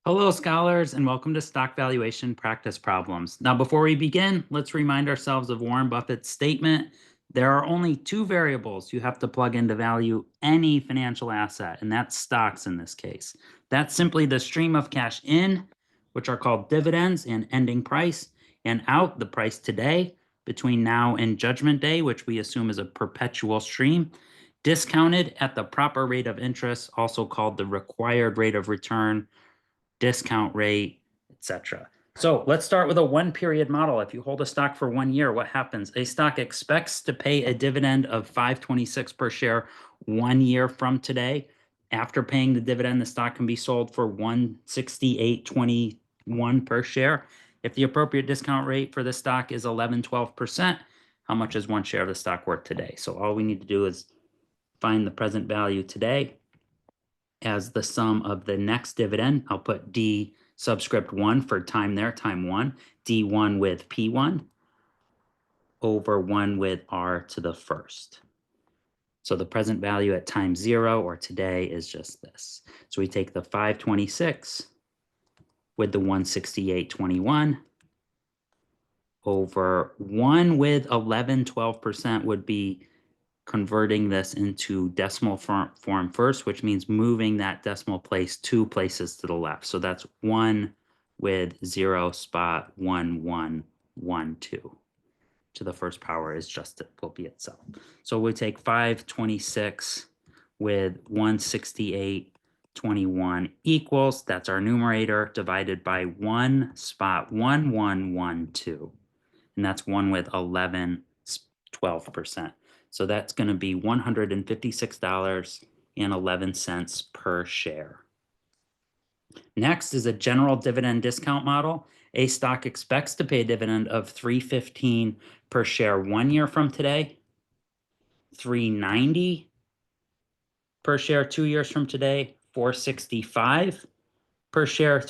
Hello, scholars, and welcome to Stock Valuation Practice Problems. Now, before we begin, let's remind ourselves of Warren Buffett's statement. There are only two variables you have to plug in to value any financial asset, and that's stocks in this case. That's simply the stream of cash in, which are called dividends, and ending price, and out, the price today, between now and judgment day, which we assume is a perpetual stream, discounted at the proper rate of interest, also called the required rate of return, discount rate, etc. So let's start with a one-period model. If you hold a stock for 1 year, what happens? A stock expects to pay a dividend of $5.26 per share 1 year from today. After paying the dividend, the stock can be sold for $168.21 per share. If the appropriate discount rate for the stock is 11-12%, how much is one share of the stock worth today? So all we need to do is find the present value today as the sum of the next dividend. I'll put D subscript 1 for time there, time 1, D1 with P1 over 1 with R to the first. So the present value at time 0 or today is just this. So we take the 526 with the 168.21 over 1 with 11-12% would be converting this into decimal form first, which means moving that decimal place 2 places to the left. So that's 1 with 0.1112 to the first power is just it will be itself. So we take 526 with 168.21 equals, that's our numerator, divided by 1.1112. And that's 1 with 12%. So that's going to be $156.11 per share. Next is a general dividend discount model. A stock expects to pay a dividend of $3.15 per share 1 year from today, $3.90 per share 2 years from today, $4.65 per share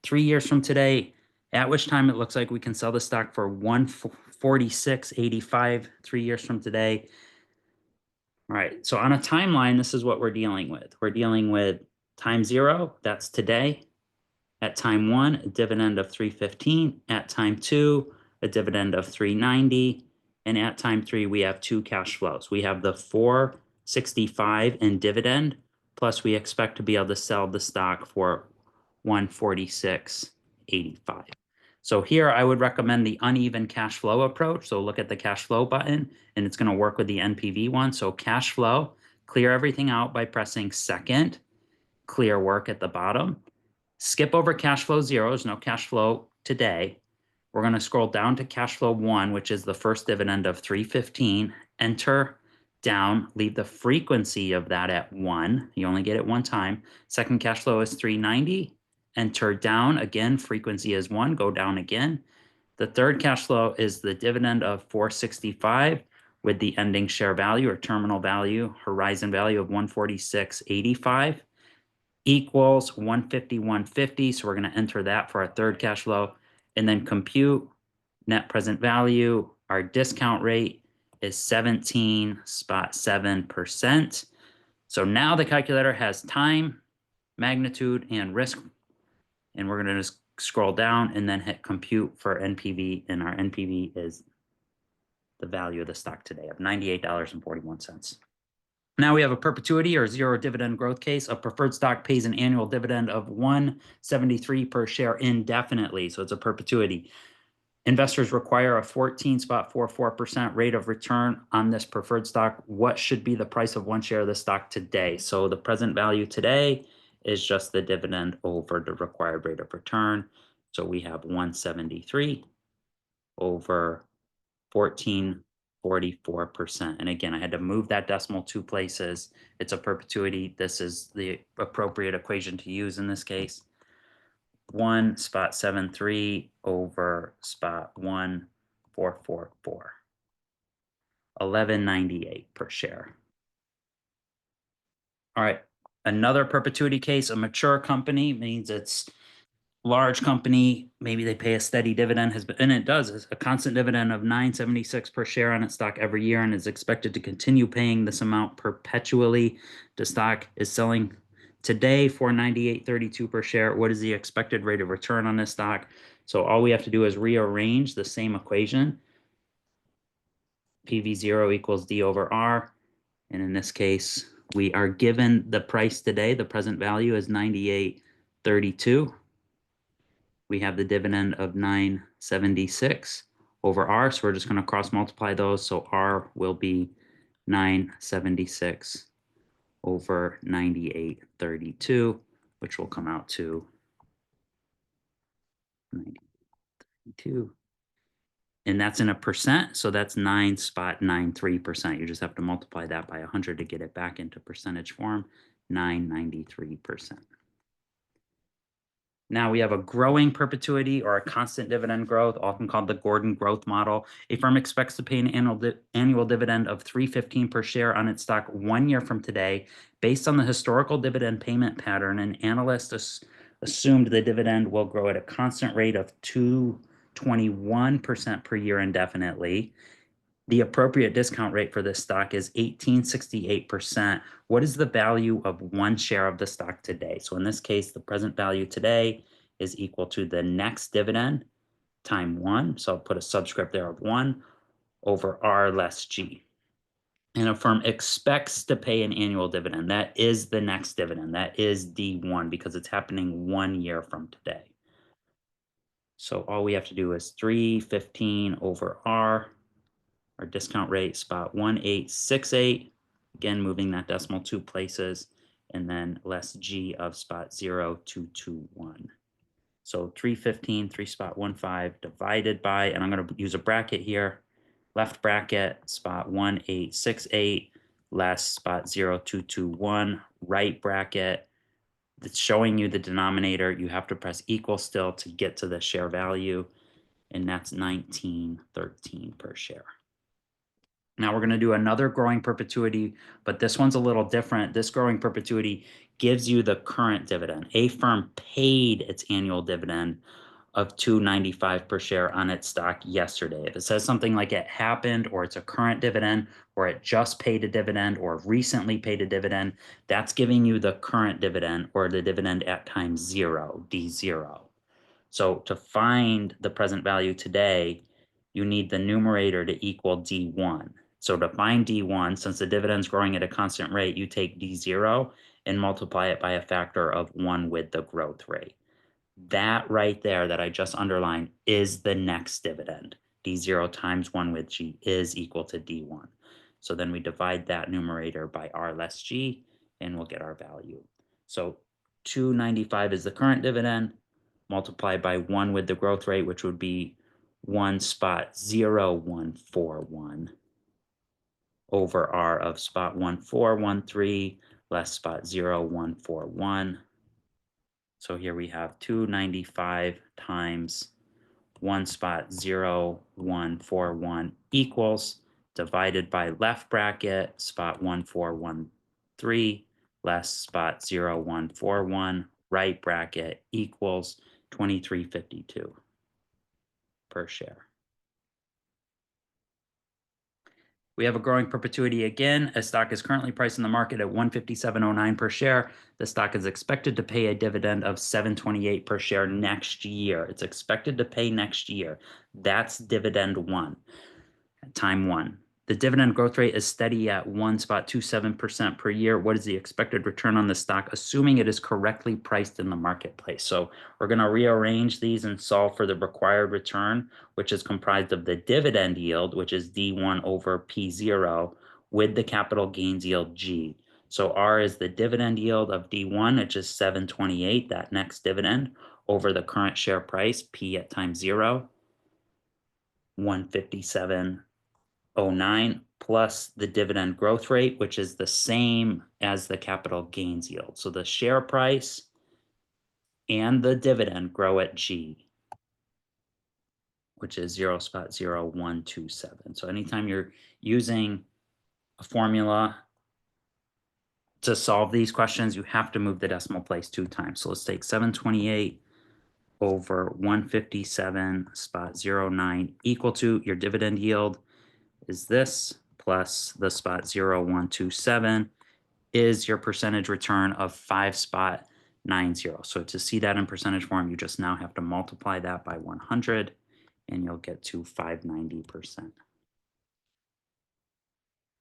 3 years from today, at which time it looks like we can sell the stock for $146.85 3 years from today. All right, so on a timeline, this is what we're dealing with. We're dealing with time 0, that's today. At time 1, a dividend of $3.15. At time 2, a dividend of $3.90. And at time 3, we have 2 cash flows. We have the $4.65 in dividend, plus we expect to be able to sell the stock for $146.85. So here I would recommend the uneven cash flow approach. So look at the cash flow button, and it's going to work with the NPV one. So cash flow, clear everything out by pressing second, clear work at the bottom. Skip over cash flow 0, there's no cash flow today. We're going to scroll down to cash flow 1, which is the first dividend of $3.15. Enter down, leave the frequency of that at 1. You only get it one time. Second cash flow is $3.90. Enter down, again, frequency is 1, go down again. The third cash flow is the dividend of $4.65 with the ending share value or terminal value, horizon value of $146.85 equals $151.50. So we're going to enter that for our third cash flow and then compute net present value. Our discount rate is 17.7%. So now the calculator has time, magnitude, and risk. And we're going to just scroll down and then hit compute for NPV. And our NPV is the value of the stock today of $98.41. Now we have a perpetuity or zero dividend growth case. A preferred stock pays an annual dividend of $1.73 per share indefinitely. So it's a perpetuity. Investors require a 14.44% rate of return on this preferred stock. What should be the price of one share of the stock today? So the present value today is just the dividend over the required rate of return. So we have 173 over 14.44%. And again, I had to move that decimal 2 places. It's a perpetuity. This is the appropriate equation to use in this case. 1.73 over 1.444. $11.98 per share. All right. Another perpetuity case, a mature company means it's large company, maybe they pay a steady dividend, and it does, it's a constant dividend of $9.76 per share on its stock every year and is expected to continue paying this amount perpetually. The stock is selling Today, 498.32 per share. What is the expected rate of return on this stock? So all we have to do is rearrange the same equation. PV0 equals D over R. And in this case, we are given the price today. The present value is 98.32. We have the dividend of 976 over R. So we're just going to cross multiply those. So R will be 976 over 98.32, which will come out to 92. And that's in a percent, so that's 9.93%. You just have to multiply that by 100 to get it back into percentage form, 993%. Now we have a growing perpetuity or a constant dividend growth, often called the Gordon growth model. A firm expects to pay an annual dividend of $3.15 per share on its stock 1 year from today. Based on the historical dividend payment pattern, an analyst assumed the dividend will grow at a constant rate of 2.21% per year indefinitely. The appropriate discount rate for this stock is 18.68%. What is the value of one share of the stock today? So in this case, the present value today is equal to the next dividend times 1. So I'll put a subscript there of 1 over R less G. And a firm expects to pay an annual dividend. That is the next dividend. That is D1 because it's happening 1 year from today. So all we have to do is 315 over R. Our discount rate spot 1868, again moving that decimal 2 places, and then less G of spot 0221. So 315, 3 spot 15 divided by, and I'm going to use a bracket here, left bracket spot 1868 less spot 0221, right bracket. It's showing you the denominator. You have to press equal still to get to the share value, and that's 1913 per share. Now we're going to do another growing perpetuity, but this one's a little different. This growing perpetuity gives you the current dividend. A firm paid its annual dividend of $2.95 per share on its stock yesterday. If it says something like it happened, or it's a current dividend, or it just paid a dividend, or recently paid a dividend, that's giving you the current dividend, or the dividend at time 0, D0. So to find the present value today, you need the numerator to equal D1. So to find D1, since the dividend's growing at a constant rate, you take D0 and multiply it by a factor of 1 with the growth rate. That right there that I just underlined is the next dividend. D0 times 1 with G is equal to D1. So then we divide that numerator by R less G, and we'll get our value. So 295 is the current dividend, multiplied by 1 with the growth rate, which would be 1.0141 over R of spot 1413 less spot 0141. So here we have 295 times 1 spot 0141 equals, divided by left bracket spot 1413 less spot 0141, right bracket equals 2352 per share. We have a growing perpetuity again. A stock is currently priced in the market at 157.09 per share. The stock is expected to pay a dividend of 7.28 per share next year. It's expected to pay next year. That's dividend 1, time 1. The dividend growth rate is steady at 1.27% per year. What is the expected return on the stock, assuming it is correctly priced in the marketplace? So we're going to rearrange these and solve for the required return, which is comprised of the dividend yield, which is D1 over P0, with the capital gains yield G. So R is the dividend yield of D1, which is 7.28, that next dividend, over the current share price, P at time 0, 157.09, plus the dividend growth rate, which is the same as the capital gains yield. So the share price and the dividend grow at G, which is 0.0127. So anytime you're using a formula to solve these questions, you have to move the decimal place 2 times. So let's take 728 over 157.09 equal to your dividend yield is this, plus the spot 0127 is your percentage return of 5.90. So to see that in percentage form, you just now have to multiply that by 100 and you'll get to 590%.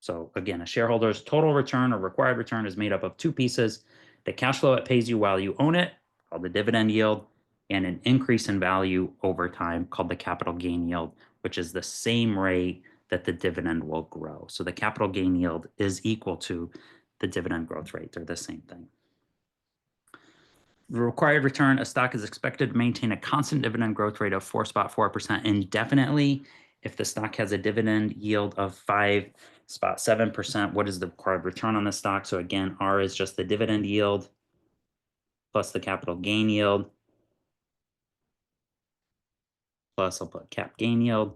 So again, a shareholder's total return or required return is made up of two pieces: the cash flow it pays you while you own it, called the dividend yield, and an increase in value over time called the capital gain yield, which is the same rate that the dividend will grow. So the capital gain yield is equal to the dividend growth rate. They're the same thing. The required return, a stock is expected to maintain a constant dividend growth rate of 4.4% indefinitely. If the stock has a dividend yield of 5.7%, what is the required return on the stock? So again, R is just the dividend yield plus the capital gain yield plus I'll put cap gain yield.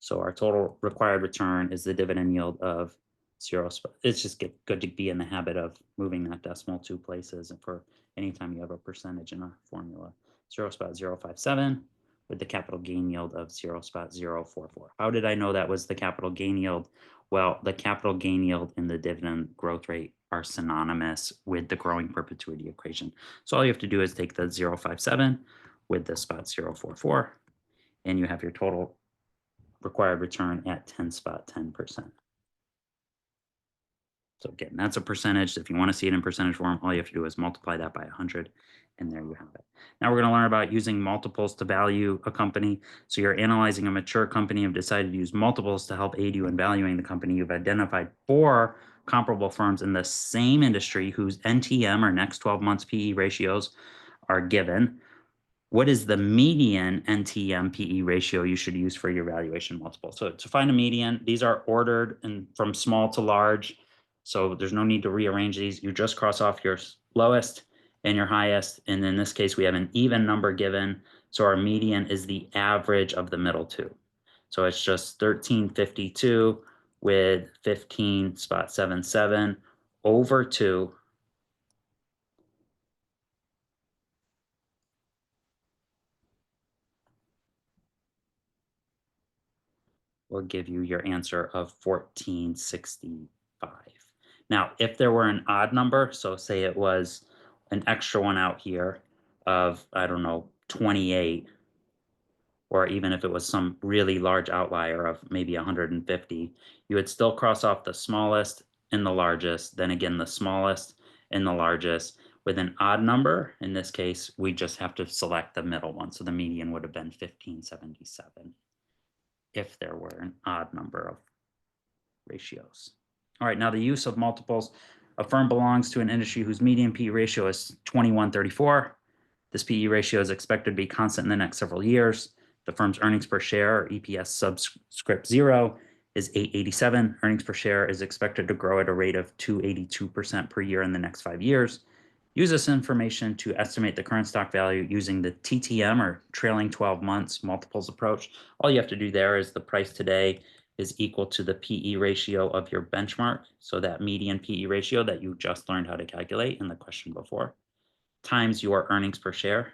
So our total required return is the dividend yield of zero. It's just good to be in the habit of moving that decimal two places for anytime you have a percentage in a formula. 0.057 with the capital gain yield of 0.044. How did I know that was the capital gain yield? Well, the capital gain yield and the dividend growth rate are synonymous with the growing perpetuity equation. So all you have to do is take the 0.57 with the 0.044, and you have your total required return at 10.10%. So again, that's a percentage. If you want to see it in percentage form, all you have to do is multiply that by 100, and there you have it. Now we're going to learn about using multiples to value a company. So you're analyzing a mature company and have decided to use multiples to help aid you in valuing the company. You've identified 4 comparable firms in the same industry whose NTM, or next 12 months PE ratios, are given. What is the median NTM PE ratio you should use for your valuation multiple? So to find a median, these are ordered and from small to large. So there's no need to rearrange these. You just cross off your lowest and your highest. And in this case, we have an even number given. So our median is the average of the middle two. So it's just 1352 with 15.77 over 2 will give you your answer of 1465. Now, if there were an odd number, so say it was an extra one out here of, I don't know, 28, or even if it was some really large outlier of maybe 150, you would still cross off the smallest and the largest, then again, the smallest and the largest. With an odd number, in this case, we just have to select the middle one. So the median would have been 1577 if there were an odd number of ratios. All right, now the use of multiples. A firm belongs to an industry whose median PE ratio is 2134. This PE ratio is expected to be constant in the next several years. The firm's earnings per share, or EPS subscript 0, is 887. Earnings per share is expected to grow at a rate of 282% per year in the next 5 years. Use this information to estimate the current stock value using the TTM, or trailing 12 months multiples approach. All you have to do there is the price today is equal to the PE ratio of your benchmark. So that median PE ratio that you just learned how to calculate in the question before, times your earnings per share.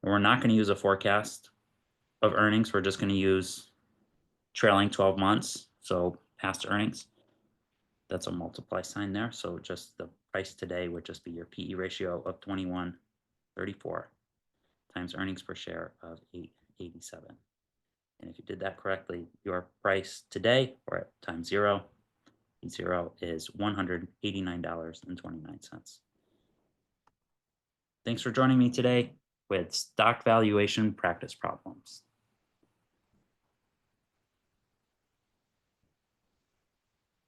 And we're not going to use a forecast of earnings. We're just going to use trailing 12 months. So past earnings. That's a multiply sign there. So just the price today would just be your PE ratio of 2134 times earnings per share of 887. And if you did that correctly, your price today, or at time 0 is $189.29. Thanks for joining me today with stock valuation practice problems.